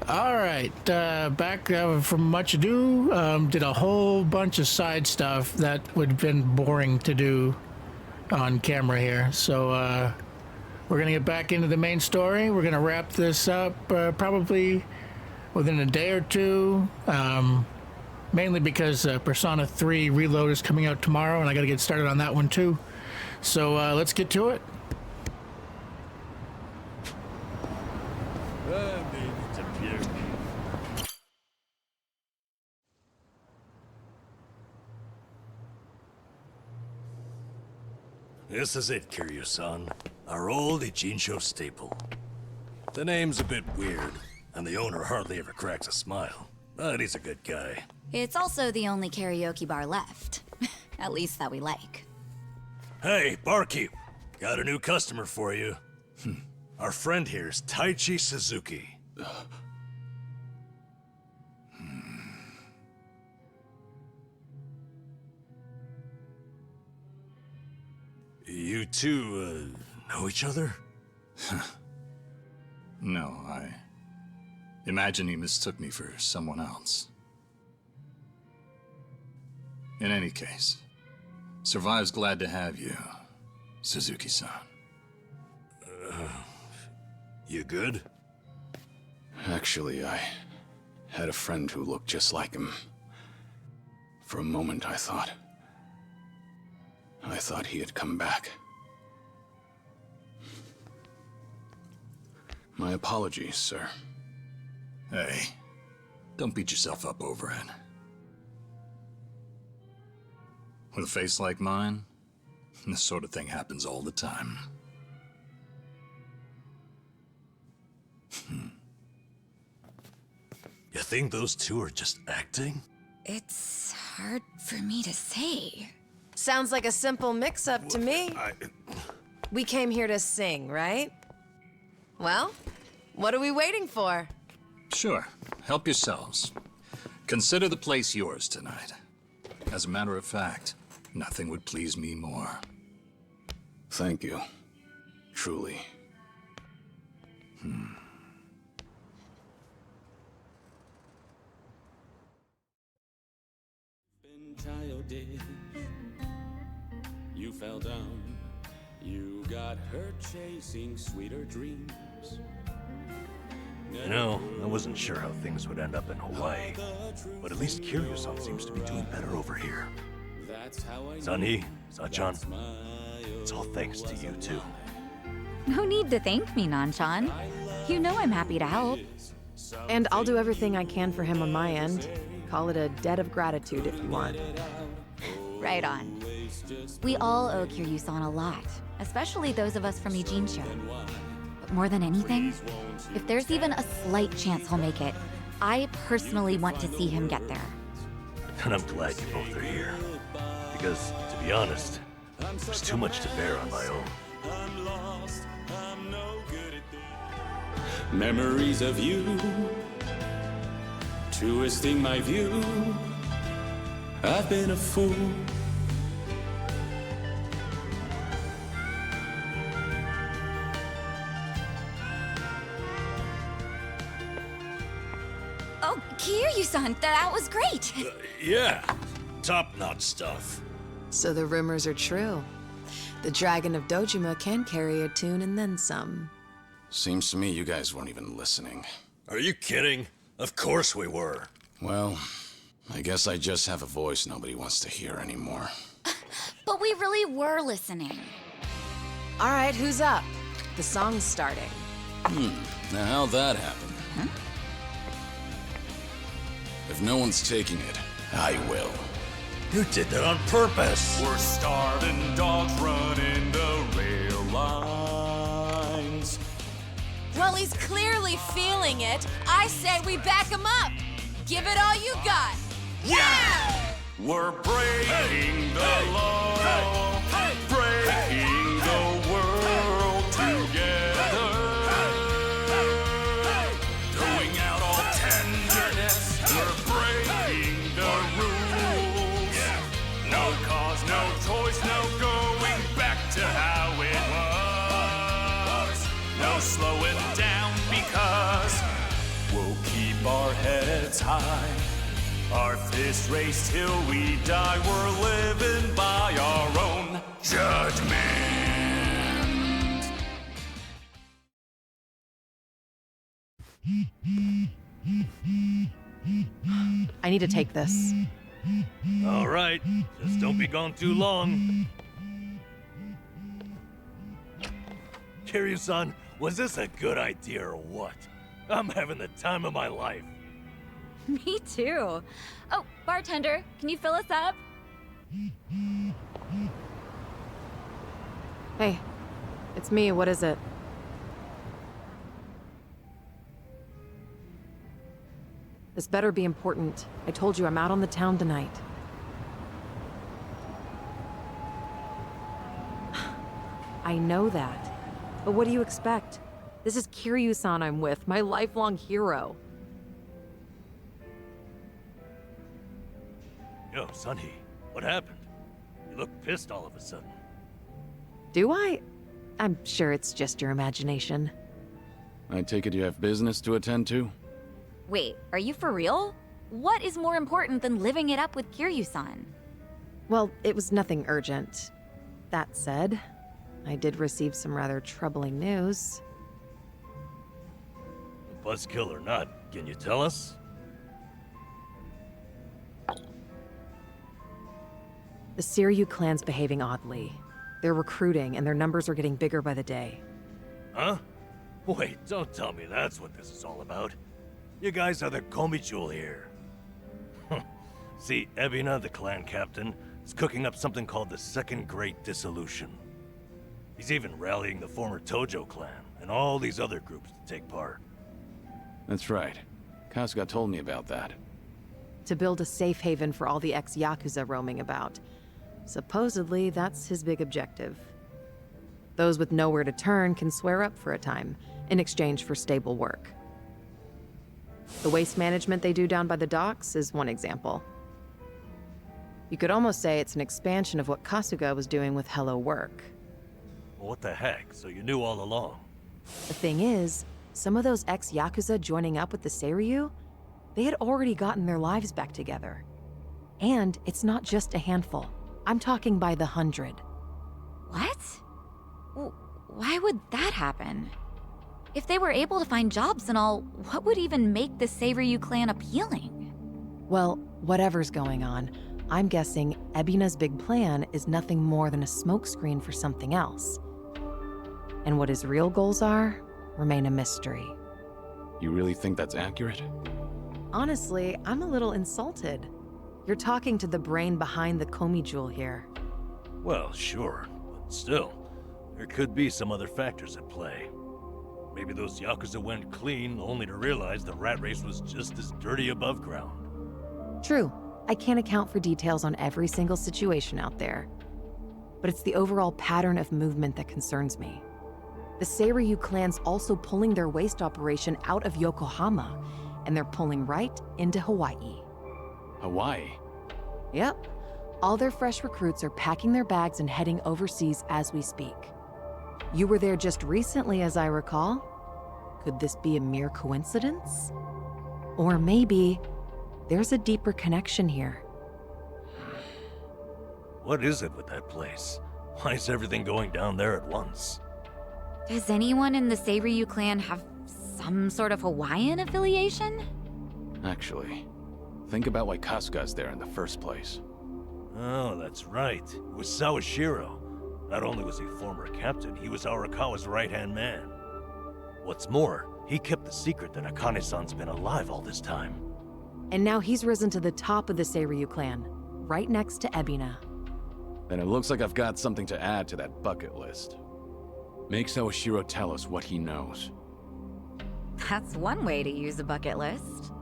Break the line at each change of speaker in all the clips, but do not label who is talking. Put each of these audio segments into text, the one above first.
All right, back from Much Ado, did a whole bunch of side stuff that would have been boring to do on camera here. So we're going to get back into the main story. We're going to wrap this up probably within a day or two, mainly because Persona 3 Reload is coming out tomorrow, and I got to get started on that one too. So let's get to it.
This is it, Kiryu-san. Our old Ijincho staple. The name's a bit weird, and the owner hardly ever cracks a smile. But he's a good guy.
It's also the only karaoke bar left. At least that we like.
Hey, barkeep. Got a new customer for you. Our friend here's Taichi Suzuki. You two, know each other?
No, I imagine he mistook me for someone else. In any case, Survive's glad to have you, Suzuki-san.
You good?
Actually, I had a friend who looked just like him. For a moment, I thought he had come back. My apologies, sir.
Hey, don't beat yourself up over it. With a face like mine, this sort of thing happens all the time.
You think those two are just acting?
It's hard for me to say.
Sounds like a simple mix-up to me. We came here to sing, right? Well, what are we waiting for?
Sure, help yourselves. Consider the place yours tonight. As a matter of fact, nothing would please me more.
Thank you. Truly.
Been childish. You fell down. You got hurt chasing sweeter dreams.
You know, I wasn't sure how things would end up in Hawaii, but at least Kiryu-san seems to be doing better over here. Sunny, Sachan, it's all thanks to you two.
No need to thank me, Nanchan. You know I'm happy to help.
And I'll do everything I can for him on my end. Call it a debt of gratitude if you want.
Right on. We all owe Kiryu-san a lot, especially those of us from Ijincho. But more than anything, if there's even a slight chance he'll make it, I personally want to see him get there.
And I'm glad you both are here. Because, to be honest, there's too much to bear on my own.
Memories of you, twisting my view. I've been a fool.
Oh, Kiryu-san, that was great!
Yeah, top-notch stuff.
So the rumors are true. The Dragon of Dojima can carry a tune and then some.
Seems to me you guys weren't even listening.
Are you kidding? Of course we were.
Well, I guess I just have a voice nobody wants to hear anymore.
But we really were listening.
All right, who's up? The song's starting.
Now how'd that happen? If no one's taking it, I will.
You did that on purpose.
We're starving dogs running the rail lines.
Well, he's clearly feeling it. I say we back him up. Give it all you got. Yeah!
We're breaking the law, breaking the world together. Throwing out all tenderness, we're breaking the rules. No cause, no choice, no going back to how it was. No slowing down because We'll keep our heads high, our fists raised till we die. We're living by our own judgment.
I need to take this.
All right, just don't be gone too long. Kiryu-san, was this a good idea or what? I'm having the time of my life.
Me too. Oh, bartender, can you fill us up?
Hey, it's me. What is it? This better be important. I told you I'm out on the town tonight. I know that. But what do you expect? This is Kiryu-san I'm with, my lifelong hero.
Yo, Sunny, what happened? You look pissed all of a sudden.
Do I? I'm sure it's just your imagination.
I take it you have business to attend to?
Wait, are you for real? What is more important than living it up with Kiryu-san?
Well, it was nothing urgent. That said, I did receive some rather troubling news.
Buzzkill or not, can you tell us?
The Seiryu clan's behaving oddly. They're recruiting, and their numbers are getting bigger by the day.
Huh? Wait, don't tell me that's what this is all about. You guys are the Komi-jewel here. See, Ebina, the clan captain, is cooking up something called the Second Great Dissolution. He's even rallying the former Tojo clan and all these other groups to take part.
That's right. Kasuga told me about that.
To build a safe haven for all the ex-Yakuza roaming about. Supposedly, that's his big objective. Those with nowhere to turn can swear up for a time, in exchange for stable work. The waste management they do down by the docks is one example. You could almost say it's an expansion of what Kasuga was doing with Hello Work.
Well, what the heck? So you knew all along?
The thing is, some of those ex-Yakuza joining up with the Seiryu, they had already gotten their lives back together. And it's not just a handful. I'm talking by the 100.
What? Why would that happen? If they were able to find jobs and all, what would even make the Seiryu clan appealing?
Well, whatever's going on, I'm guessing Ebina's big plan is nothing more than a smokescreen for something else. And what his real goals are remain a mystery.
You really think that's accurate?
Honestly, I'm a little insulted. You're talking to the brain behind the Komi-jewel here.
Well, sure, but still, there could be some other factors at play. Maybe those Yakuza went clean only to realize the rat race was just as dirty above ground.
True, I can't account for details on every single situation out there. But it's the overall pattern of movement that concerns me. The Seiryu clan's also pulling their waste operation out of Yokohama, and they're pulling right into Hawaii.
Hawaii?
Yep. All their fresh recruits are packing their bags and heading overseas as we speak. You were there just recently, as I recall. Could this be a mere coincidence? Or maybe there's a deeper connection here.
What is it with that place? Why is everything going down there at once?
Does anyone in the Seiryu clan have some sort of Hawaiian affiliation?
Actually, think about why Kasuga's there in the first place.
Oh, that's right. It was Sawashiro. Not only was he former captain, he was Arakawa's right-hand man. What's more, he kept the secret that Akane-san's been alive all this time.
And now he's risen to the top of the Seiryu clan, right next to Ebina.
Then it looks like I've got something to add to that bucket list. Make Sawashiro tell us what he knows.
That's one way to use a bucket list.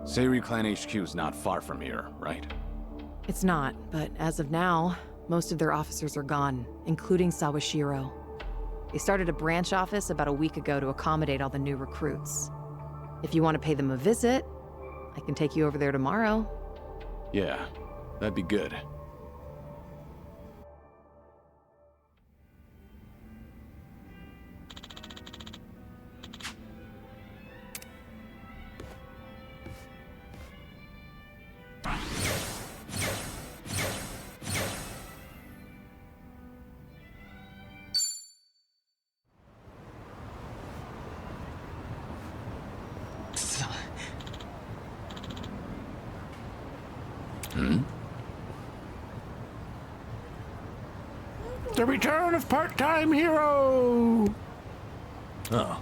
Seiryu Clan HQ's not far from here, right?
It's not, but as of now, most of their officers are gone, including Sawashiro. They started a branch office about a week ago to accommodate all the new recruits. If you want to pay them a visit, I can take you over there tomorrow.
Yeah, that'd be good.
The return of part-time hero!
Oh.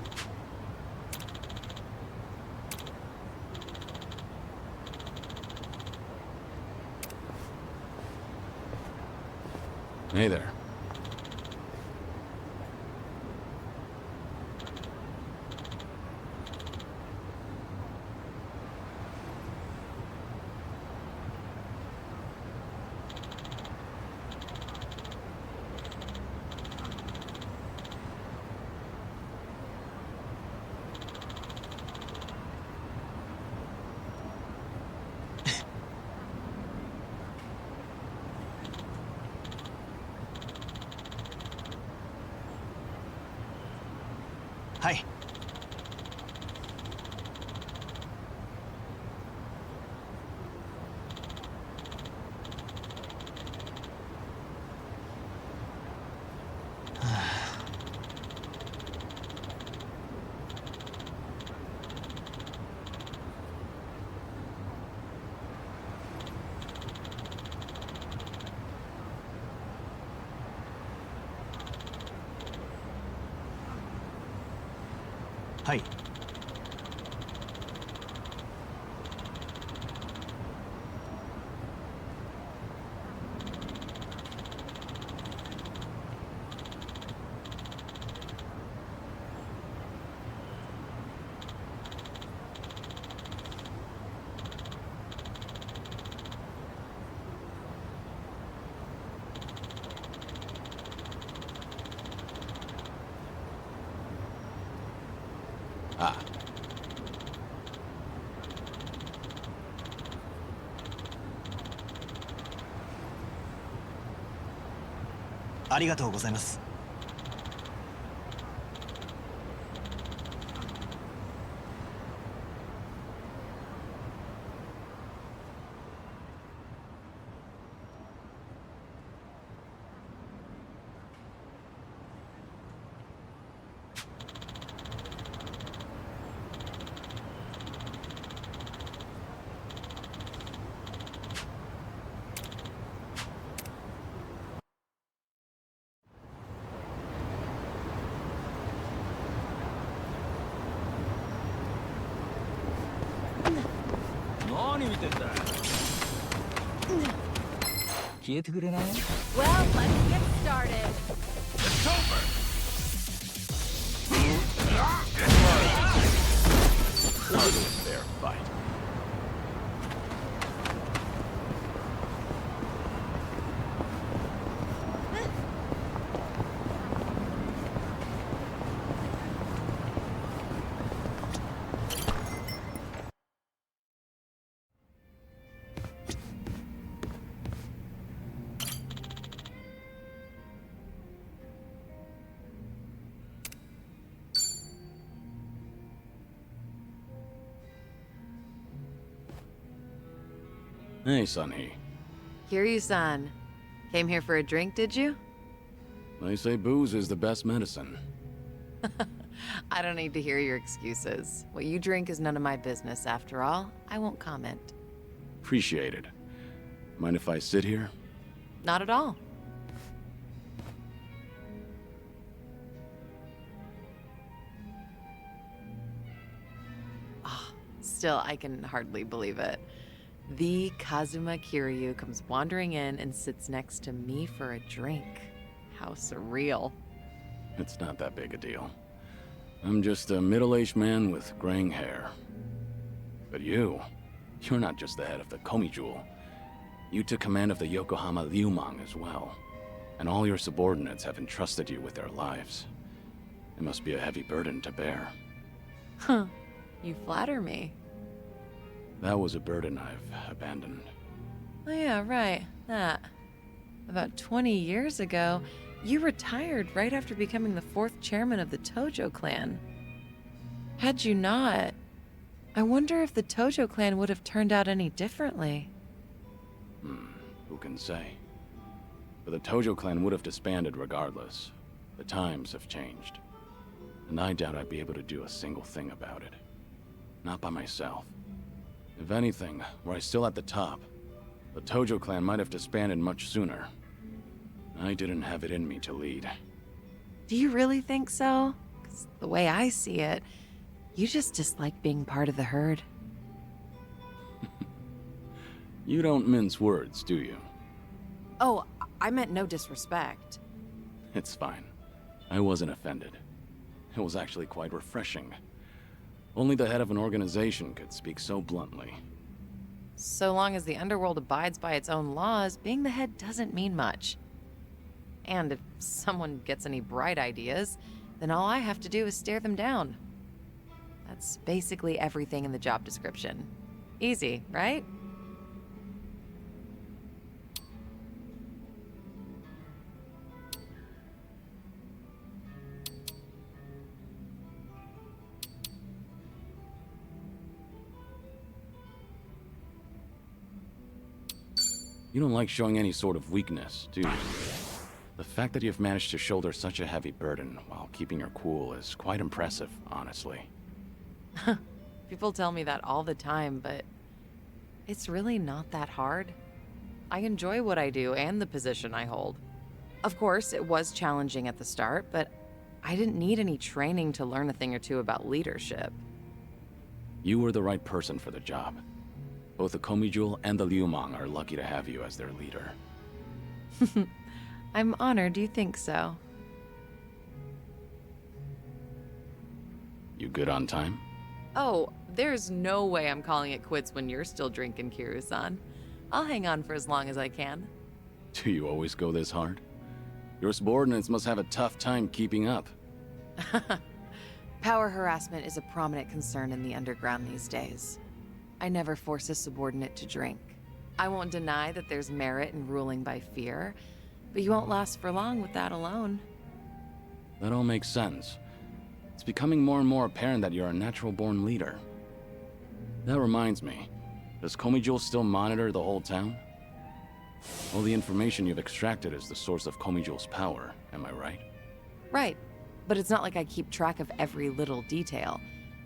Hey there.
Hi. Hi.
あ、
ありがとうございます。
何見てんだ。消えてくれない？
Well, let's get started.
It's over.
fair fight. Hey, Sunhee.
Kiryu-san. Came here for a drink, did you?
They say booze is the best medicine.
I don't need to hear your excuses. What you drink is none of my business, after all. I won't comment.
Appreciate it. Mind if I sit here?
Not at all. Ah, still, I can hardly believe it. The Kazuma Kiryu comes wandering in and sits next to me for a drink. How surreal.
It's not that big a deal. I'm just a middle-aged man with graying hair. But you're not just the head of the Komi Jewel. You took command of the Yokohama Liumang as well. And all your subordinates have entrusted you with their lives. It must be a heavy burden to bear.
Huh. You flatter me.
That was a burden I've abandoned.
Oh yeah, right. That. About 20 years ago, you retired right after becoming the 4th chairman of the Tojo clan. Had you not, I wonder if the Tojo clan would have turned out any differently.
Who can say? But the Tojo clan would have disbanded regardless. The times have changed. And I doubt I'd be able to do a single thing about it. Not by myself. If anything, were I still at the top, the Tojo clan might have disbanded much sooner. I didn't have it in me to lead.
Do you really think so? 'Cause the way I see it, you just dislike being part of the herd.
You don't mince words, do you?
Oh, I meant no disrespect.
It's fine. I wasn't offended. It was actually quite refreshing. Only the head of an organization could speak so bluntly.
So long as the underworld abides by its own laws, being the head doesn't mean much. And if someone gets any bright ideas, then all I have to do is stare them down. That's basically everything in the job description. Easy, right?
You don't like showing any sort of weakness, do you? The fact that you've managed to shoulder such a heavy burden while keeping your cool is quite impressive, honestly.
People tell me that all the time, but it's really not that hard. I enjoy what I do and the position I hold. Of course, it was challenging at the start, but I didn't need any training to learn a thing or two about leadership.
You were the right person for the job. Both the Komijul and the Liumang are lucky to have you as their leader.
I'm honored you think so.
You good on time?
Oh, there's no way I'm calling it quits when you're still drinking, Kiryu-san. I'll hang on for as long as I can.
Do you always go this hard? Your subordinates must have a tough time keeping up.
Power harassment is a prominent concern in the underground these days. I never force a subordinate to drink. I won't deny that there's merit in ruling by fear, but you won't last for long with that alone.
That all makes sense. It's becoming more and more apparent that you're a natural-born leader. That reminds me, does Komijul still monitor the whole town? All the information you've extracted is the source of Komijul's power, am I right?
Right, but it's not like I keep track of every little detail.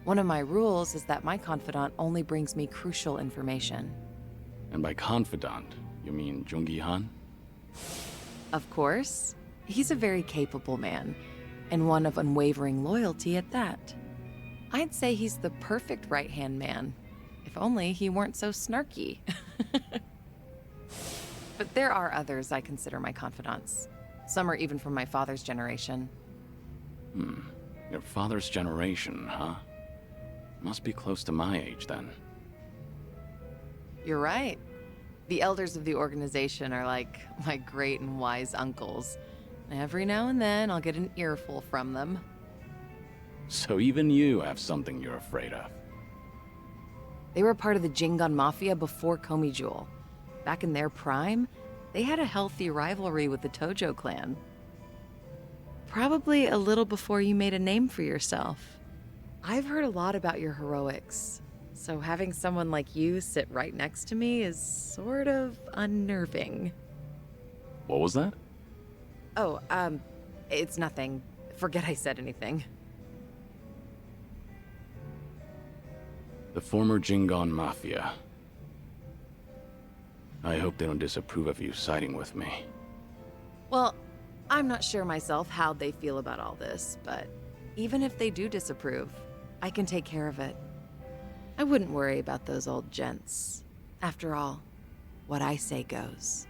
One of my rules is that my confidant only brings me crucial information.
And by confidant, you mean Jungi Han?
Of course. He's a very capable man, and one of unwavering loyalty at that. I'd say he's the perfect right-hand man, if only he weren't so snarky. But there are others I consider my confidants. Some are even from my father's generation.
Your father's generation, huh? Must be close to my age, then.
You're right. The elders of the organization are like my great and wise uncles. Every now and then, I'll get an earful from them.
So even you have something you're afraid of.
They were part of the Jingon Mafia before Komijul. Back in their prime, they had a healthy rivalry with the Tojo clan. Probably a little before you made a name for yourself. I've heard a lot about your heroics, so having someone like you sit right next to me is sort of unnerving.
What was that?
Oh, it's nothing. Forget I said anything.
The former Jingon Mafia. I hope they don't disapprove of you siding with me.
Well, I'm not sure myself how they feel about all this, but even if they do disapprove, I can take care of it. I wouldn't worry about those old gents. After all, what I say goes.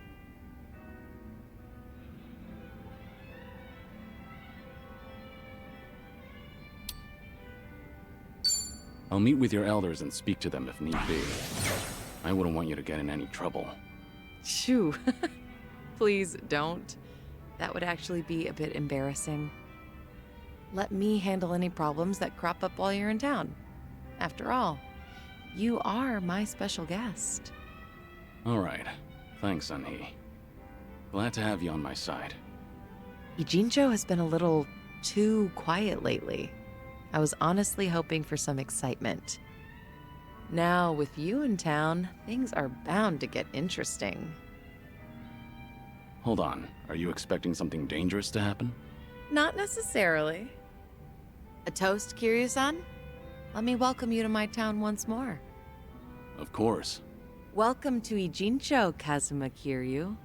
I'll meet with your elders and speak to them if need be. I wouldn't want you to get in any trouble.
Shoo. Please don't. That would actually be a bit embarrassing. Let me handle any problems that crop up while you're in town. After all, you are my special guest.
All right. Thanks, Sunhee. Glad to have you on my side.
Ijincho has been a little too quiet lately. I was honestly hoping for some excitement. Now, with you in town, things are bound to get interesting.
Hold on. Are you expecting something dangerous to happen?
Not necessarily. A toast, Kiryu-san? Let me welcome you to my town once more.
Of course.
Welcome to Ijincho, Kazuma Kiryu.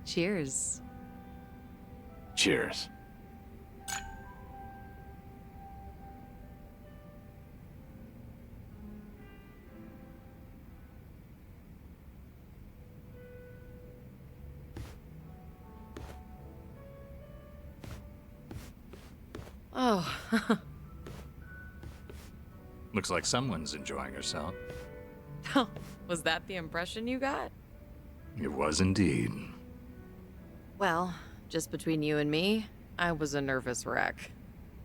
Cheers.
Cheers.
Oh,
Looks like someone's enjoying herself.
was that the impression you got?
It was indeed.
Well, just between you and me, I was a nervous wreck.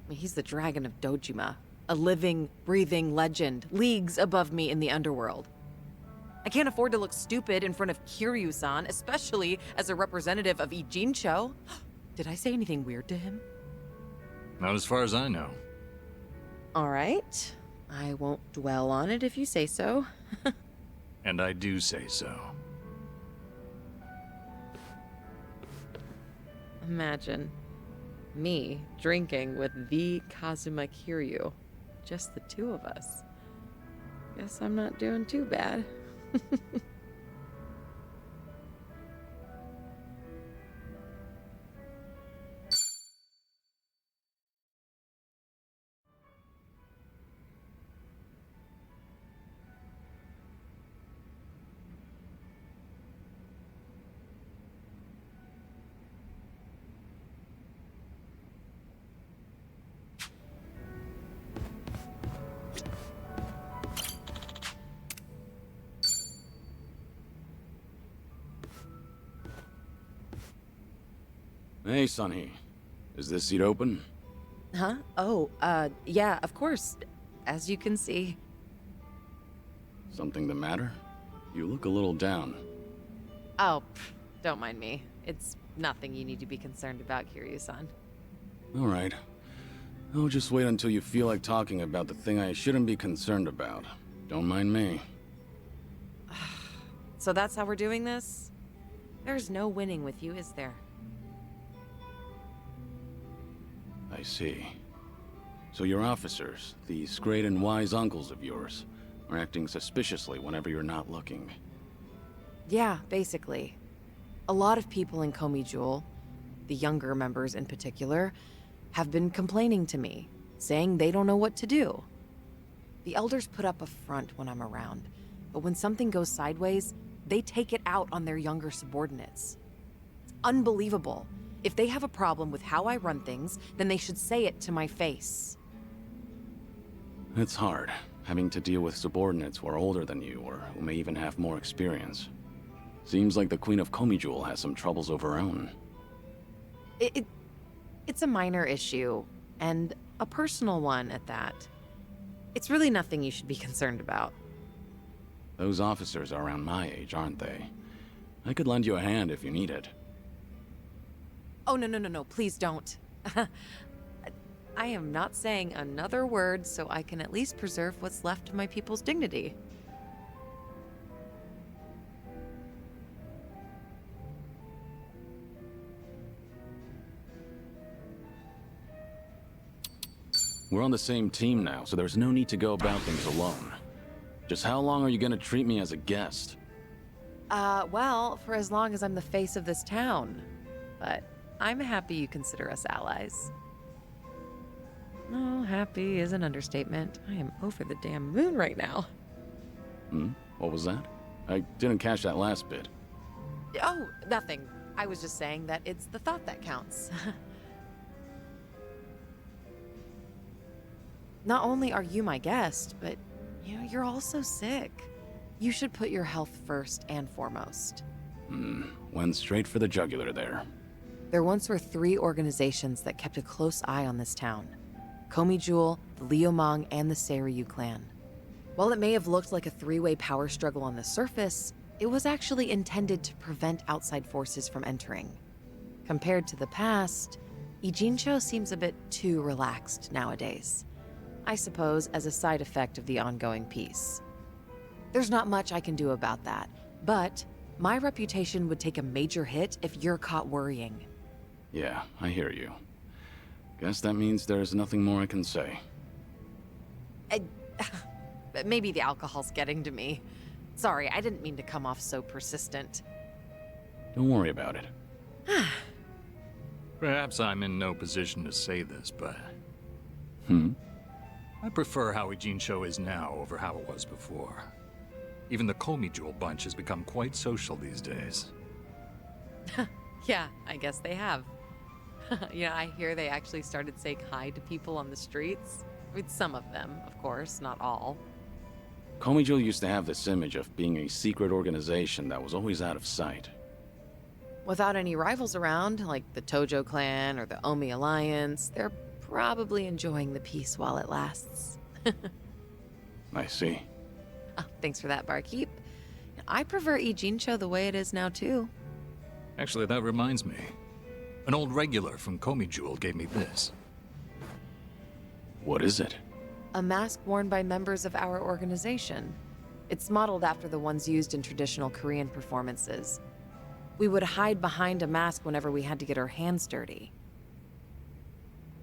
I mean, he's the Dragon of Dojima, a living, breathing legend, leagues above me in the underworld. I can't afford to look stupid in front of Kiryu-san, especially as a representative of Ijincho. Did I say anything weird to him?
Not as far as I know.
All right. I won't dwell on it if you say so.
And I do say so.
Imagine me drinking with the Kazuma Kiryu. Just the two of us. Guess I'm not doing too bad.
Hey, Sunny. Is this seat open?
Huh? Oh, yeah, of course. As you can see.
Something the matter? You look a little down.
Oh, don't mind me. It's nothing you need to be concerned about, Kiryu-san.
All right. I'll just wait until you feel like talking about the thing I shouldn't be concerned about. Don't mind me.
So that's how we're doing this? There's no winning with you, is there?
I see. So your officers, these great and wise uncles of yours, are acting suspiciously whenever you're not looking.
Yeah, basically. A lot of people in Komi Jewel, the younger members in particular, have been complaining to me, saying they don't know what to do. The elders put up a front when I'm around, but when something goes sideways, they take it out on their younger subordinates. It's unbelievable. If they have a problem with how I run things, then they should say it to my face.
It's hard, having to deal with subordinates who are older than you, or who may even have more experience. Seems like the Queen of Komi Jewel has some troubles of her own.
It's a minor issue, and a personal one at that. It's really nothing you should be concerned about.
Those officers are around my age, aren't they? I could lend you a hand if you need it.
Oh, no, please don't. I am not saying another word so I can at least preserve what's left of my people's dignity.
We're on the same team now, so there's no need to go about things alone. Just how long are you gonna treat me as a guest?
Well, for as long as I'm the face of this town. But I'm happy you consider us allies. Oh, happy is an understatement. I am over the damn moon right now.
What was that? I didn't catch that last bit.
Oh, nothing. I was just saying that it's the thought that counts. Not only are you my guest, but you're also sick. You should put your health first and foremost.
Went straight for the jugular there.
There once were 3 organizations that kept a close eye on this town. Komi Jewel, the Liumang, and the Seiryu clan. While it may have looked like a 3-way power struggle on the surface, it was actually intended to prevent outside forces from entering. Compared to the past, Ijincho seems a bit too relaxed nowadays. I suppose as a side effect of the ongoing peace. There's not much I can do about that, but my reputation would take a major hit if you're caught worrying.
Yeah, I hear you. Guess that means there's nothing more I can say.
Maybe the alcohol's getting to me. Sorry, I didn't mean to come off so persistent.
Don't worry about it.
Perhaps I'm in no position to say this, but
Hmm?
I prefer how Ijincho is now over how it was before. Even the Komi Jewel bunch has become quite social these days.
Yeah, I guess they have. I hear they actually started saying hi to people on the streets. I mean, some of them, of course, not all.
Komijul used to have this image of being a secret organization that was always out of sight.
Without any rivals around, like the Tojo clan or the Omi Alliance, they're probably enjoying the peace while it lasts.
I see.
Oh, thanks for that, barkeep. I prefer Ijincho the way it is now, too.
Actually, that reminds me. An old regular from Komi Jewel gave me this.
What is it?
A mask worn by members of our organization. It's modeled after the ones used in traditional Korean performances. We would hide behind a mask whenever we had to get our hands dirty.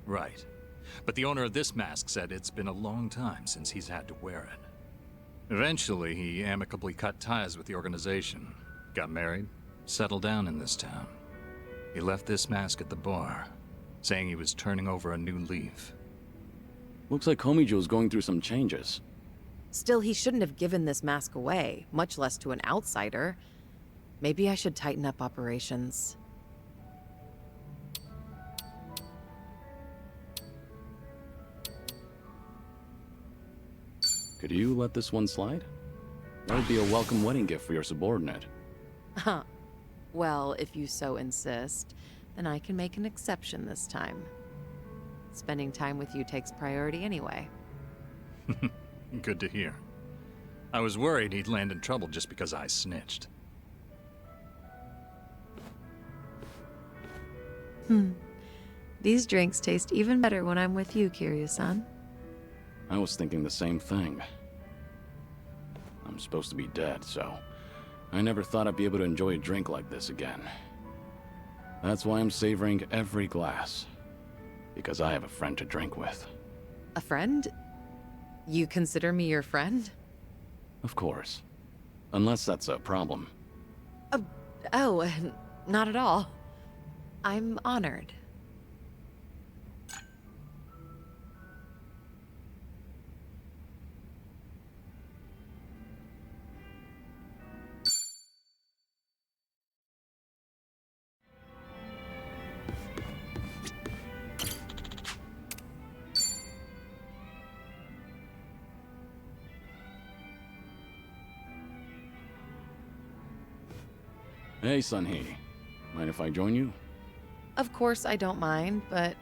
Right. But the owner of this mask said it's been a long time since he's had to wear it. Eventually, he amicably cut ties with the organization, got married, settled down in this town. He left this mask at the bar, saying he was turning over a new leaf.
Looks like Komijul's going through some changes.
Still, he shouldn't have given this mask away, much less to an outsider. Maybe I should tighten up operations.
Could you let this one slide? That would be a welcome wedding gift for your subordinate.
Huh. Well, if you so insist, then I can make an exception this time. Spending time with you takes priority anyway.
Good to hear. I was worried he'd land in trouble just because I snitched.
These drinks taste even better when I'm with you, Kiryu-san.
I was thinking the same thing. I'm supposed to be dead, so I never thought I'd be able to enjoy a drink like this again. That's why I'm savoring every glass. Because I have a friend to drink with.
A friend? You consider me your friend?
Of course. Unless that's a problem.
Oh, not at all. I'm honored.
Hey, Sunhee. Mind if I join you?
Of course I don't mind, but...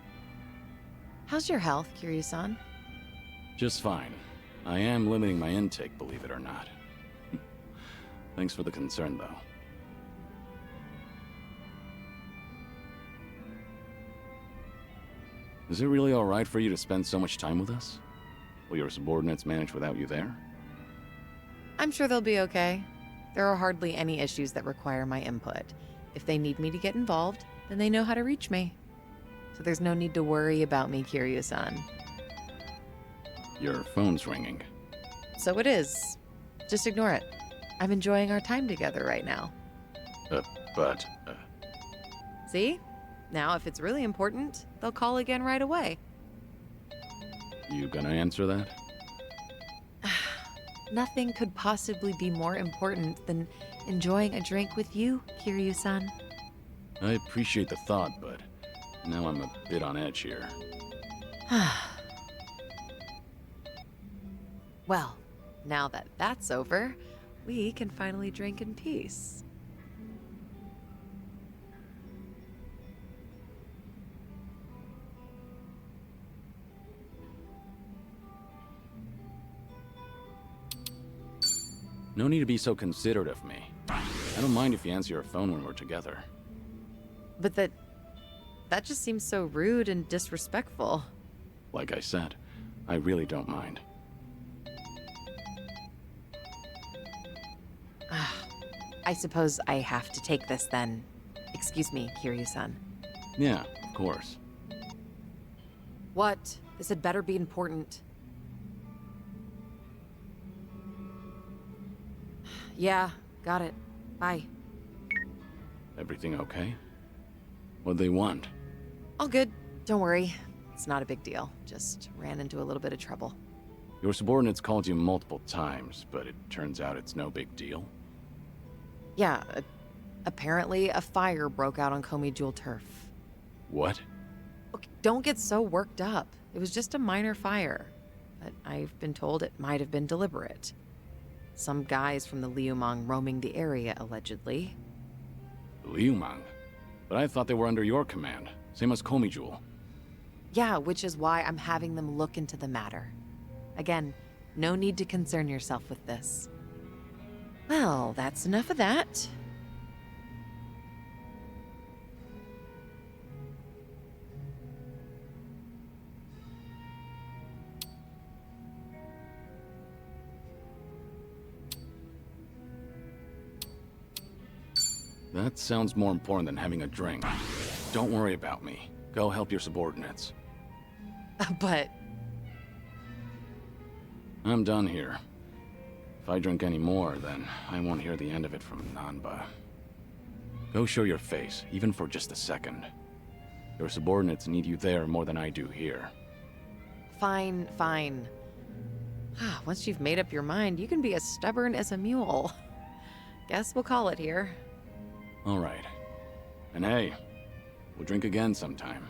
How's your health, Kiryu-san?
Just fine. I am limiting my intake, believe it or not. Thanks for the concern, though. Is it really alright for you to spend so much time with us? Will your subordinates manage without you there?
I'm sure they'll be okay. There are hardly any issues that require my input. If they need me to get involved, then they know how to reach me. So there's no need to worry about me, Kiryu-san.
Your phone's ringing.
So it is. Just ignore it. I'm enjoying our time together right now.
But...
See? Now, if it's really important, they'll call again right away.
You gonna answer that?
Nothing could possibly be more important than enjoying a drink with you, Kiryu-san.
I appreciate the thought, but now I'm a bit on edge here.
Well, now that that's over, we can finally drink in peace.
No need to be so considerate of me. I don't mind if you answer your phone when we're together.
But that just seems so rude and disrespectful.
Like I said, I really don't mind.
I suppose I have to take this then. Excuse me, Kiryu-san.
Yeah, of course.
What? This had better be important. Yeah, got it. Bye.
Everything okay? What'd they want?
All good. Don't worry. It's not a big deal. Just ran into a little bit of trouble.
Your subordinates called you multiple times, but it turns out it's no big deal.
Yeah, apparently a fire broke out on Komi Jewel turf.
What?
Okay, don't get so worked up. It was just a minor fire. But I've been told it might have been deliberate. Some guys from the Liumang roaming the area, allegedly.
Liumang? But I thought they were under your command, same as Komi Jewel.
Yeah, which is why I'm having them look into the matter. Again, no need to concern yourself with this. Well, that's enough of that.
That sounds more important than having a drink. Don't worry about me. Go help your subordinates.
But
I'm done here. If I drink any more, then I won't hear the end of it from Nanba. Go show your face, even for just a second. Your subordinates need you there more than I do here.
fine, fine. Once you've made up your mind, you can be as stubborn as a mule. Guess we'll call it here.
All right. And hey, we'll drink again sometime.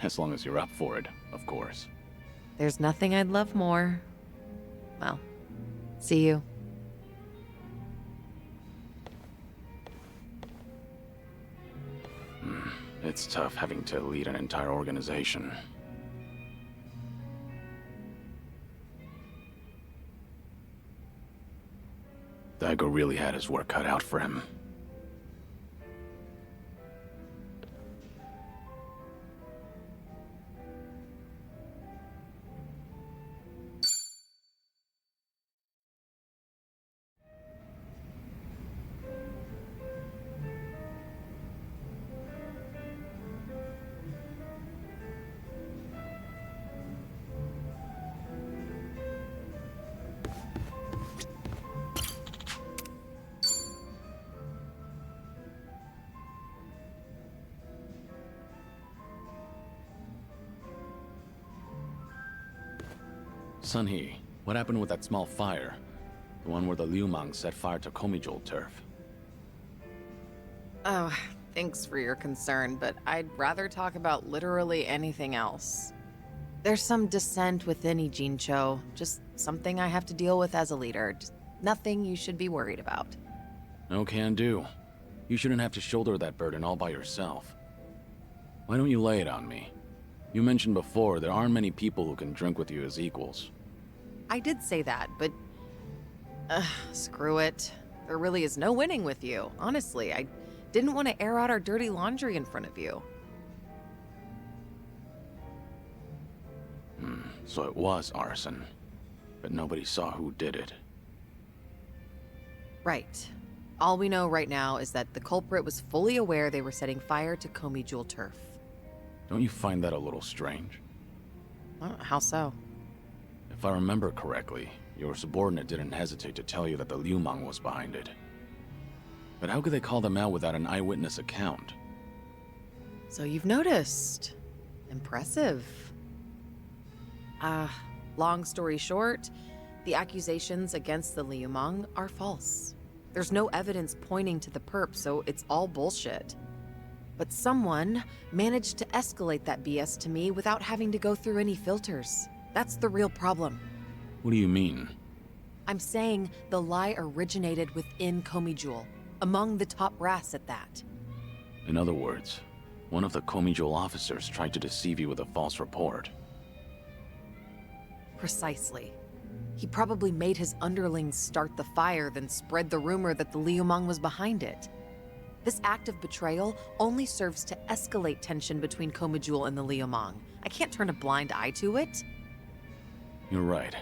As long as you're up for it, of course.
There's nothing I'd love more. Well, see you.
It's tough having to lead an entire organization. Daigo really had his work cut out for him. Sunhee, what happened with that small fire? The one where the Liumang set fire to Komi Jewel turf.
Oh, thanks for your concern, but I'd rather talk about literally anything else. There's some dissent within Ijincho, just something I have to deal with as a leader. Just nothing you should be worried about.
No can do. You shouldn't have to shoulder that burden all by yourself. Why don't you lay it on me? You mentioned before there aren't many people who can drink with you as equals.
I did say that, but... screw it. There really is no winning with you. Honestly, I didn't want to air out our dirty laundry in front of you.
So it was arson. But nobody saw who did it.
Right. All we know right now is that the culprit was fully aware they were setting fire to Komi Jewel turf.
Don't you find that a little strange?
How so?
If I remember correctly, your subordinate didn't hesitate to tell you that the Liumang was behind it. But how could they call them out without an eyewitness account?
So you've noticed. Impressive. Long story short, the accusations against the Liumang are false. There's no evidence pointing to the perp, so it's all bullshit. But someone managed to escalate that BS to me without having to go through any filters. That's the real problem.
What do you mean?
I'm saying the lie originated within Komi Jewel, among the top brass at that.
In other words, one of the Komi Jewel officers tried to deceive you with a false report.
Precisely. He probably made his underlings start the fire, then spread the rumor that the Liumang was behind it. This act of betrayal only serves to escalate tension between Komi Jewel and the Liumang. I can't turn a blind eye to it.
You're right.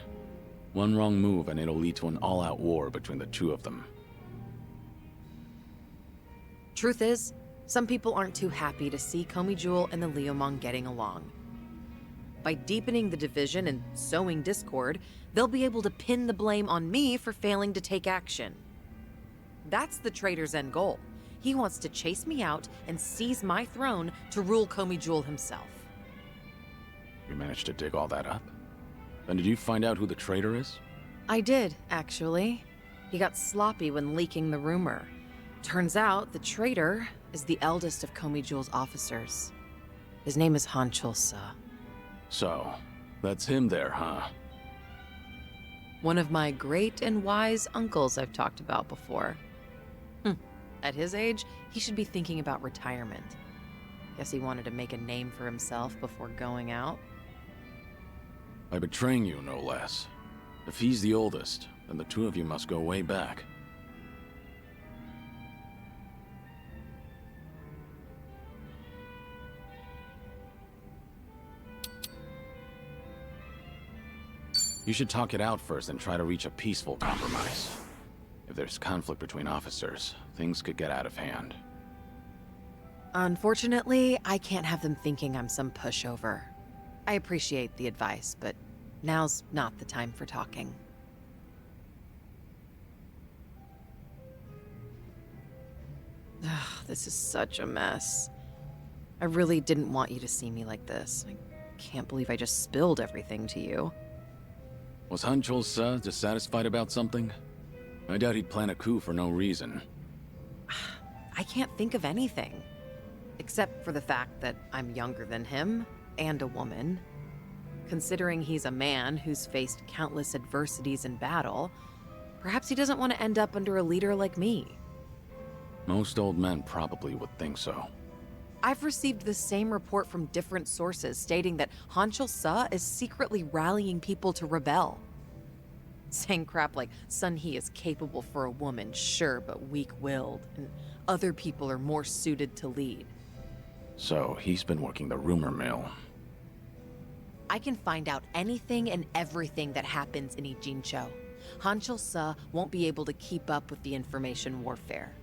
One wrong move and it'll lead to an all-out war between the two of them.
Truth is, some people aren't too happy to see Komi Jewel and the Liumang getting along. By deepening the division and sowing discord, they'll be able to pin the blame on me for failing to take action. That's the traitor's end goal. He wants to chase me out and seize my throne to rule Komijul himself.
You managed to dig all that up? Then did you find out who the traitor is?
I did, actually. He got sloppy when leaking the rumor. Turns out the traitor is the eldest of Komijul's officers. His name is Han Chul-sa.
So, that's him there, huh?
One of my great and wise uncles I've talked about before. At his age, he should be thinking about retirement. Guess he wanted to make a name for himself before going out.
By betraying you, no less. If he's the oldest, then the two of you must go way back. You should talk it out first and try to reach a peaceful compromise. If there's conflict between officers, things could get out of hand.
Unfortunately, I can't have them thinking I'm some pushover. I appreciate the advice, but now's not the time for talking. Ugh, this is such a mess. I really didn't want you to see me like this. I can't believe I just spilled everything to you.
Was Han Chul-sa dissatisfied about something? I doubt he'd plan a coup for no reason.
I can't think of anything. Except for the fact that I'm younger than him, and a woman. Considering he's a man who's faced countless adversities in battle, perhaps he doesn't want to end up under a leader like me.
Most old men probably would think so.
I've received the same report from different sources stating that Han Chul-sa is secretly rallying people to rebel. Saying crap like, Sun He is capable for a woman, sure, but weak-willed, and other people are more suited to lead.
So, he's been working the rumor mill.
I can find out anything and everything that happens in Ijincho. Han Chul-sa won't be able to keep up with the information warfare.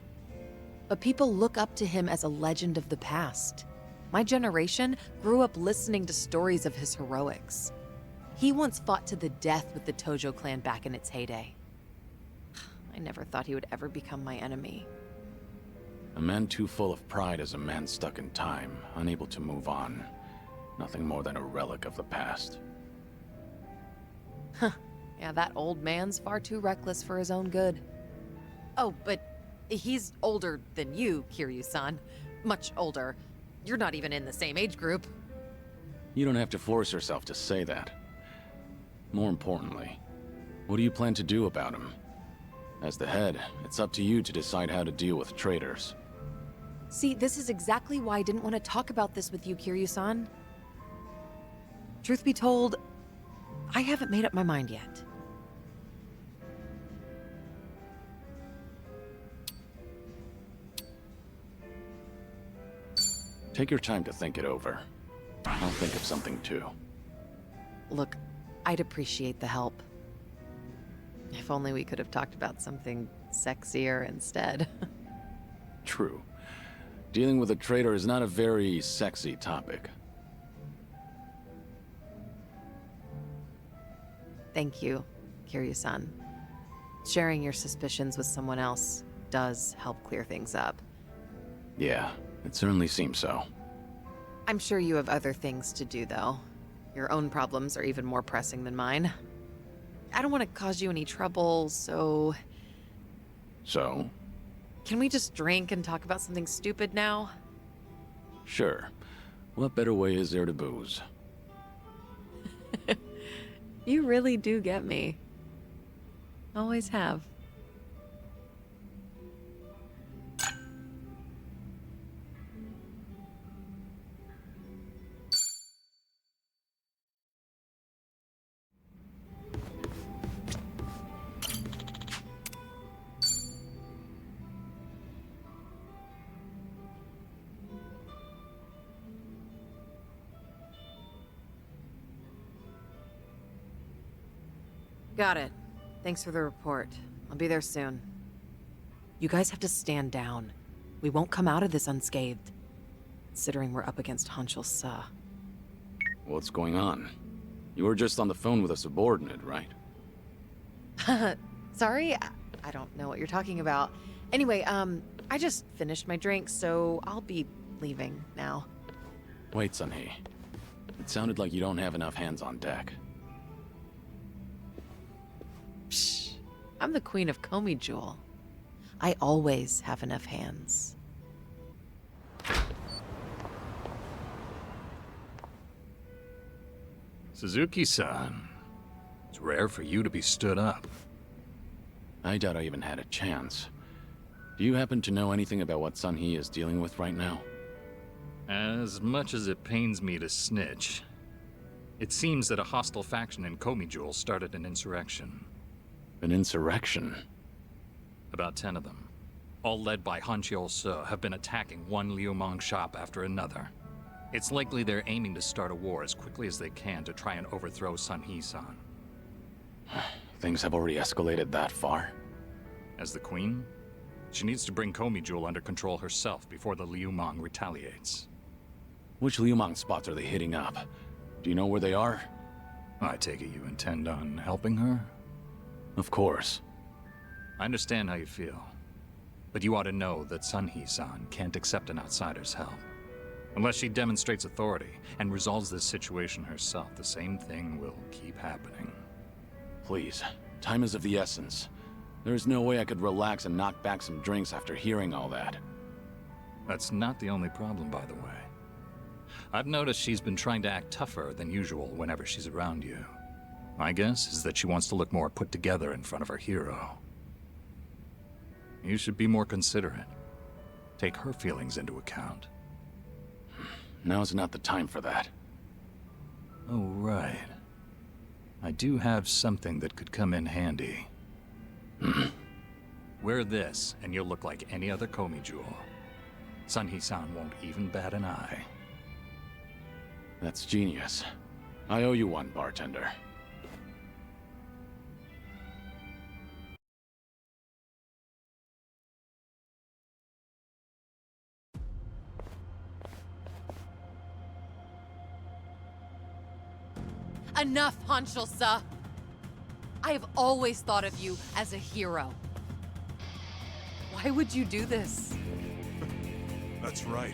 But people look up to him as a legend of the past. My generation grew up listening to stories of his heroics. He once fought to the death with the Tojo clan back in its heyday. I never thought he would ever become my enemy.
A man too full of pride is a man stuck in time, unable to move on. Nothing more than a relic of the past.
Yeah, that old man's far too reckless for his own good. Oh, but he's older than you, Kiryu-san. Much older. You're not even in the same age group.
You don't have to force yourself to say that. More importantly, what do you plan to do about him? As the head, it's up to you to decide how to deal with traitors.
See, this is exactly why I didn't want to talk about this with you, Kiryu-san. Truth be told, I haven't made up my mind yet.
Take your time to think it over. I'll think of something too.
Look, I'd appreciate the help. If only we could have talked about something sexier instead.
True. Dealing with a traitor is not a very sexy topic.
Thank you, Kiryu-san. Sharing your suspicions with someone else does help clear things up.
Yeah, it certainly seems so.
I'm sure you have other things to do, though. Your own problems are even more pressing than mine. I don't want to cause you any trouble, so...
So?
Can we just drink and talk about something stupid now?
Sure. What better way is there to booze?
You really do get me. Always have. Got it. Thanks for the report. I'll be there soon. You guys have to stand down. We won't come out of this unscathed. Considering we're up against Han Chul-sa.
What's going on? You were just on the phone with a subordinate, right?
Sorry? I don't know what you're talking about. Anyway, I just finished my drink, so I'll be leaving now.
Wait, Sunhee. It sounded like you don't have enough hands on deck.
Psh, I'm the queen of Komi Jewel. I always have enough hands.
Suzuki-san, it's rare for you to be stood up.
I doubt I even had a chance. Do you happen to know anything about what Sunhee is dealing with right now?
As much as it pains me to snitch, it seems that a hostile faction in Komi Jewel started an insurrection.
An insurrection?
About 10 of them, all led by Hanchiol Se, have been attacking one Liumang shop after another. It's likely they're aiming to start a war as quickly as they can to try and overthrow Sunhee-san.
Things have already escalated that far?
As the queen, she needs to bring Komi Jewel under control herself before the Liumang retaliates.
Which Liumang spots are they hitting up? Do you know where they are?
I take it you intend on helping her?
Of course.
I understand how you feel, but you ought to know that Sunhee-san can't accept an outsider's help. Unless she demonstrates authority and resolves this situation herself, the same thing will keep happening.
Please, time is of the essence. There's no way I could relax and knock back some drinks after hearing all that.
That's not the only problem, by the way. I've noticed she's been trying to act tougher than usual whenever she's around you. My guess is that she wants to look more put together in front of her hero. You should be more considerate. Take her feelings into account.
Now's not the time for that.
Oh, right. I do have something that could come in handy. Wear this, and you'll look like any other Komi Jewel. Sunhee-san won't even bat an eye.
That's genius. I owe you one, bartender.
Enough, Hanshul-sa! I have always thought of you as a hero. Why would you do this?
That's right.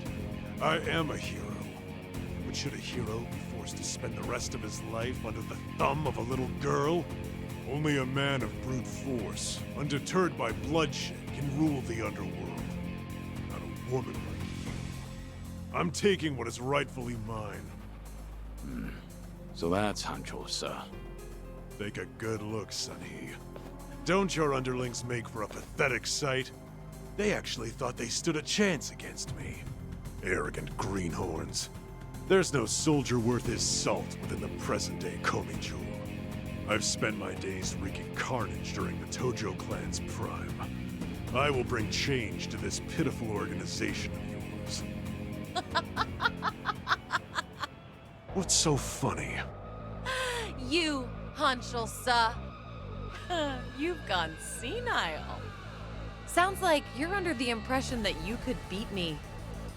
I am a hero. But should a hero be forced to spend the rest of his life under the thumb of a little girl? Only a man of brute force, undeterred by bloodshed, can rule the underworld. Not a woman like you. I'm taking what is rightfully mine.
So that's Hanchul-sa.
Take a good look, Sunhee. Don't your underlings make for a pathetic sight? They actually thought they stood a chance against me. Arrogant greenhorns. There's no soldier worth his salt within the present-day Komi Jewel. I've spent my days wreaking carnage during the Tojo clan's prime. I will bring change to this pitiful organization of yours. What's so funny?
You, Hanshul-sa. You've gone senile. Sounds like you're under the impression that you could beat me,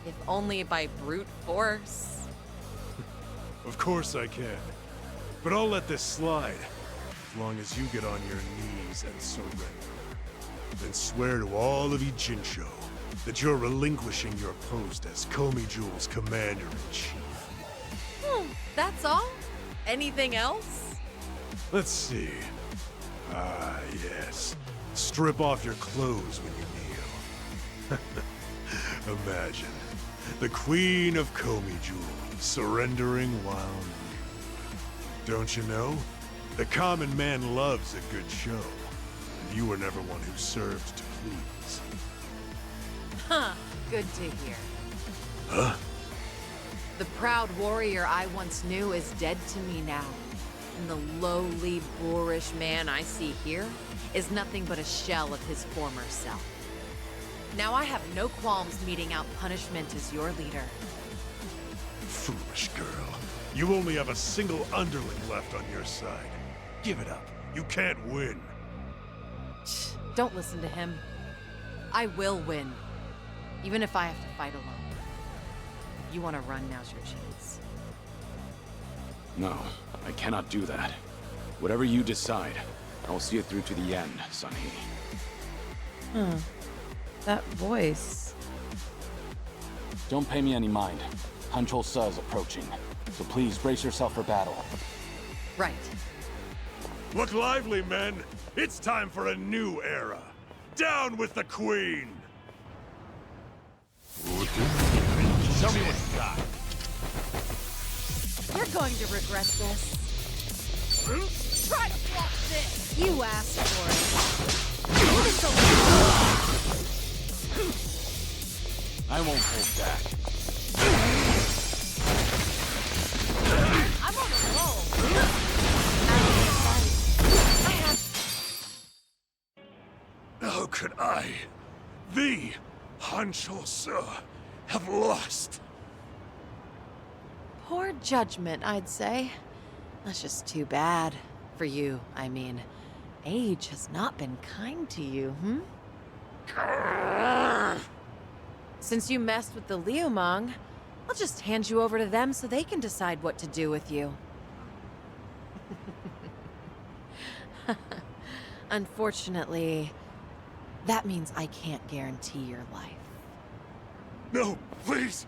if only by brute force.
Of course I can. But I'll let this slide, as long as you get on your knees and surrender. Then swear to all of Ijincho that you're relinquishing your post as Komi Jewel's commander-in-chief.
That's all? Anything else?
Let's see. Ah, yes. Strip off your clothes when you kneel. Imagine. The Queen of Komi Jewel surrendering while new. Don't you know? The common man loves a good show. And you were never one who served to please.
Huh. Good to hear.
Huh?
The proud warrior I once knew is dead to me now. And the lowly, boorish man I see here is nothing but a shell of his former self. Now I have no qualms meting out punishment as your leader.
Foolish girl. You only have a single underling left on your side. Give it up. You can't win.
Shh, don't listen to him. I will win. Even if I have to fight alone. If you want to run, now's your chance.
No, I cannot do that. Whatever you decide, I will see it through to the end, Sunhee.
That voice.
Don't pay me any mind. Hanchol Sa is approaching, so please brace yourself for battle.
Right.
Look lively, men. It's time for a new era. Down with the Queen!
Show me what you got.
You're going to regret this. Try to block this! You asked for it. Give us
I won't hold back.
I'm on a roll.
How could I, the Hanchol Sa, have lost?
Poor judgment, I'd say. That's just too bad. For you, I mean. Age has not been kind to you, Since you messed with the Liumang, I'll just hand you over to them so they can decide what to do with you. Unfortunately, that means I can't guarantee your life.
No, please!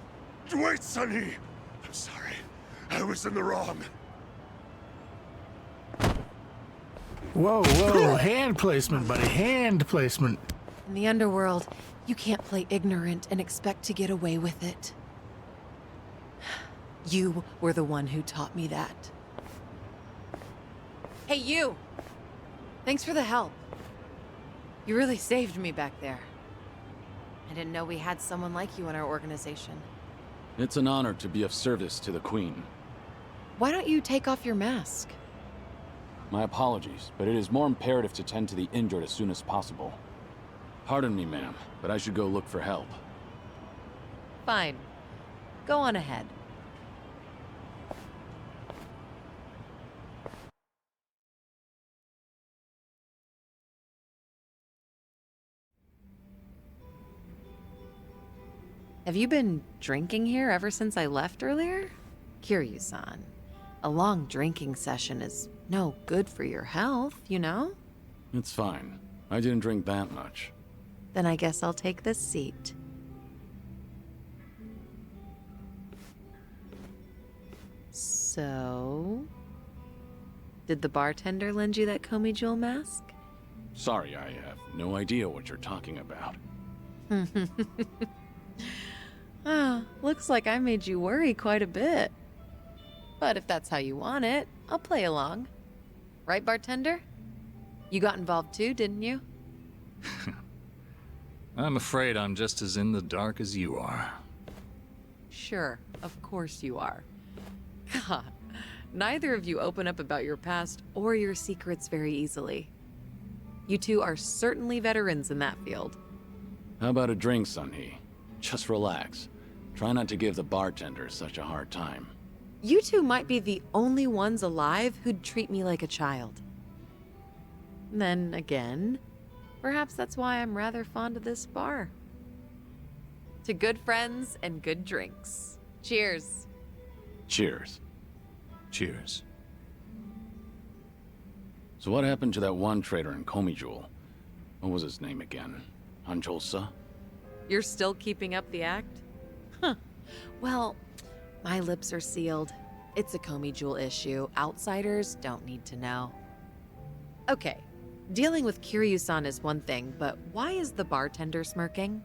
Wait, Sunny! I'm sorry. I was in the wrong.
Whoa, whoa. Hand placement, buddy. Hand placement.
In the underworld, you can't play ignorant and expect to get away with it. You were the one who taught me that. Hey, you! Thanks for the help. You really saved me back there. I didn't know we had someone like you in our organization.
It's an honor to be of service to the Queen.
Why don't you take off your mask?
My apologies, but it is more imperative to tend to the injured as soon as possible. Pardon me, ma'am, but I should go look for help.
Fine. Go on ahead. Have you been drinking here ever since I left earlier? Kiryu-san, a long drinking session is no good for your health, you know?
It's fine. I didn't drink that much.
Then I guess I'll take this seat. So... did the bartender lend you that Komi Jewel mask?
Sorry, I have no idea what you're talking about.
Ah, looks like I made you worry quite a bit. But if that's how you want it, I'll play along. Right, bartender? You got involved too, didn't you?
I'm afraid I'm just as in the dark as you are.
Sure, of course you are. God, neither of you open up about your past or your secrets very easily. You two are certainly veterans in that field.
How about a drink, Sunhee? Just relax. Try not to give the bartender such a hard time.
You two might be the only ones alive who'd treat me like a child. Then again, perhaps that's why I'm rather fond of this bar. To good friends and good drinks. Cheers.
Cheers.
Cheers.
So what happened to that one traitor in Komi Jewel? What was his name again? Hanchol Sa?
You're still keeping up the act? Huh. Well, my lips are sealed. It's a Komi Jewel issue. Outsiders don't need to know. Okay, dealing with Kiryu-san is one thing, but why is the bartender smirking?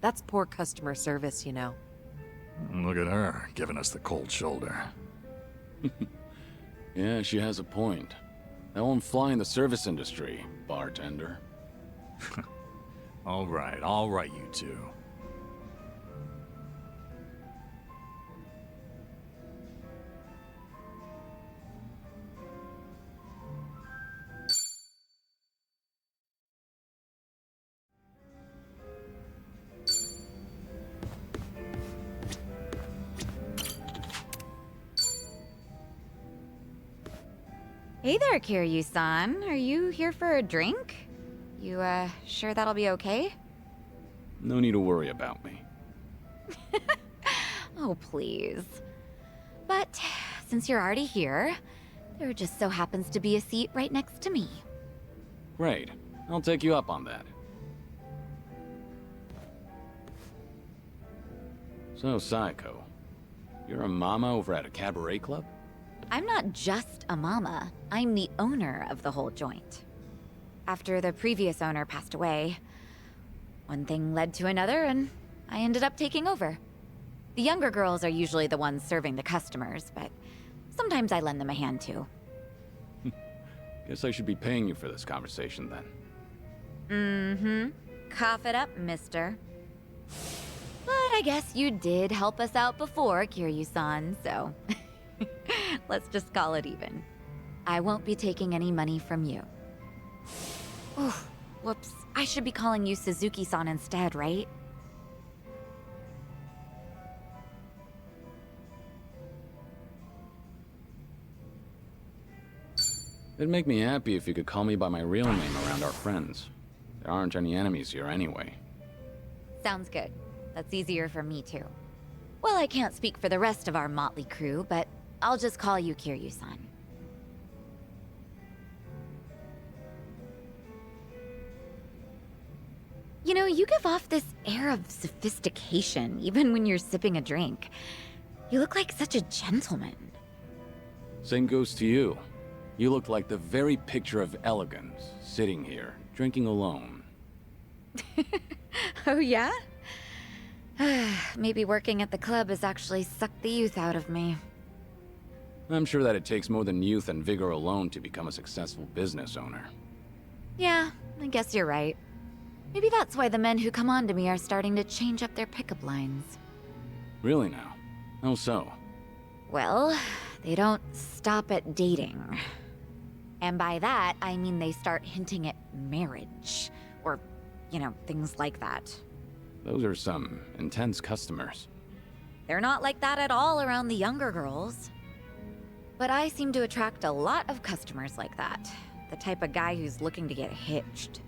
That's poor customer service, you know.
Look at her, giving us the cold shoulder.
Yeah, she has a point. That won't fly in the service industry, bartender.
All right, you two.
Hey there, Kiryu-san. Are you here for a drink? You, sure that'll be okay?
No need to worry about me.
Oh, please. But since you're already here, there just so happens to be a seat right next to me.
Great. I'll take you up on that. So, Saeko, you're a mama over at a cabaret club?
I'm not just a mama. I'm the owner of the whole joint. After the previous owner passed away, one thing led to another, and I ended up taking over. The younger girls are usually the ones serving the customers, but sometimes I lend them a hand too.
Guess I should be paying you for this conversation then.
Mm-hmm. Cough it up, mister. But I guess you did help us out before, Kiryu-san, so let's just call it even. I won't be taking any money from you. Oof, whoops. I should be calling you Suzuki-san instead, right?
It'd make me happy if you could call me by my real name around our friends. There aren't any enemies here anyway.
Sounds good. That's easier for me too. Well, I can't speak for the rest of our motley crew, but I'll just call you Kiryu-san. You know, you give off this air of sophistication, even when you're sipping a drink. You look like such a gentleman.
Same goes to you. You look like the very picture of elegance, sitting here, drinking alone.
Oh, yeah? Maybe working at the club has actually sucked the youth out of me.
I'm sure that it takes more than youth and vigor alone to become a successful business owner.
Yeah, I guess you're right. Maybe that's why the men who come on to me are starting to change up their pickup lines.
Really now? How so?
Well, they don't stop at dating. And by that, I mean they start hinting at marriage. Or, you know, things like that.
Those are some intense customers.
They're not like that at all around the younger girls. But I seem to attract a lot of customers like that. The type of guy who's looking to get hitched.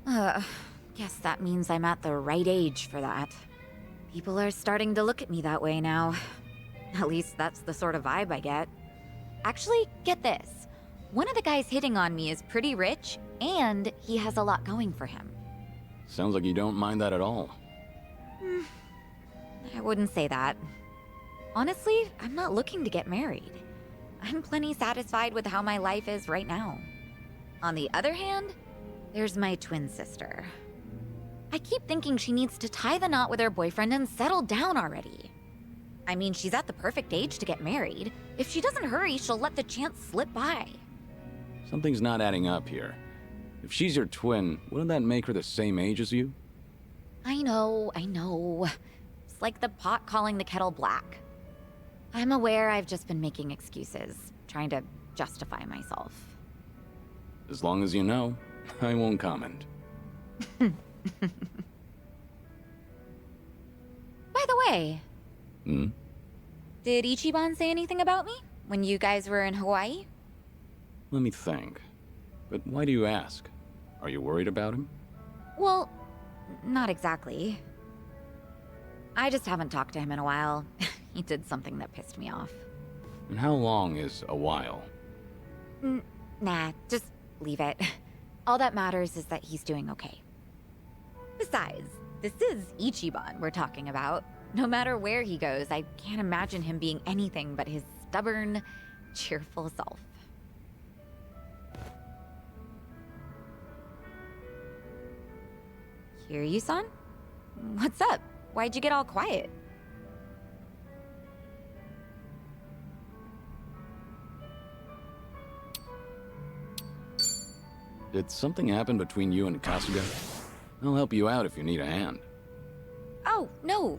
Guess that means I'm at the right age for that. People are starting to look at me that way now. At least that's the sort of vibe I get. Actually, get this. One of the guys hitting on me is pretty rich, and he has a lot going for him.
Sounds like you don't mind that at all.
I wouldn't say that. Honestly, I'm not looking to get married. I'm plenty satisfied with how my life is right now. On the other hand, there's my twin sister. I keep thinking she needs to tie the knot with her boyfriend and settle down already. I mean, she's at the perfect age to get married. If she doesn't hurry, she'll let the chance slip by.
Something's not adding up here. If she's your twin, wouldn't that make her the same age as you?
I know. It's like the pot calling the kettle black. I'm aware I've just been making excuses, trying to justify myself.
As long as you know, I won't comment.
By the way... Did Ichiban say anything about me when you guys were in Hawaii?
Let me think. But why do you ask? Are you worried about him?
Well, not exactly. I just haven't talked to him in a while. He did something that pissed me off.
And how long is a while?
Nah, just leave it. All that matters is that he's doing okay. Besides, this is Ichiban we're talking about. No matter where he goes, I can't imagine him being anything but his stubborn, cheerful self. Kiryu-san? What's up? Why'd you get all quiet?
Did something happen between you and Kasuga? I'll help you out if you need a hand.
Oh, no.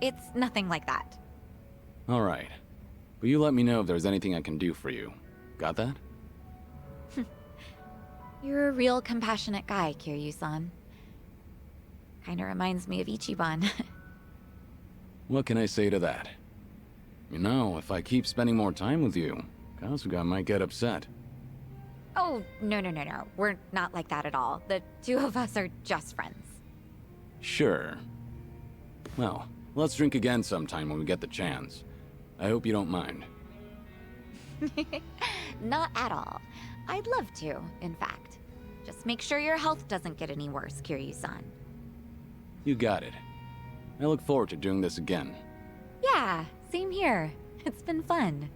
It's nothing like that.
All right. But you let me know if there's anything I can do for you. Got that?
You're a real compassionate guy, Kiryu-san. Kinda reminds me of Ichiban.
What can I say to that? You know, if I keep spending more time with you, Kasuga might get upset.
Oh, no. We're not like that at all. The two of us are just friends.
Sure. Well, let's drink again sometime when we get the chance. I hope you don't mind.
Not at all. I'd love to, in fact. Just make sure your health doesn't get any worse, Kiryu-san.
You got it. I look forward to doing this again.
Yeah, same here. It's been fun.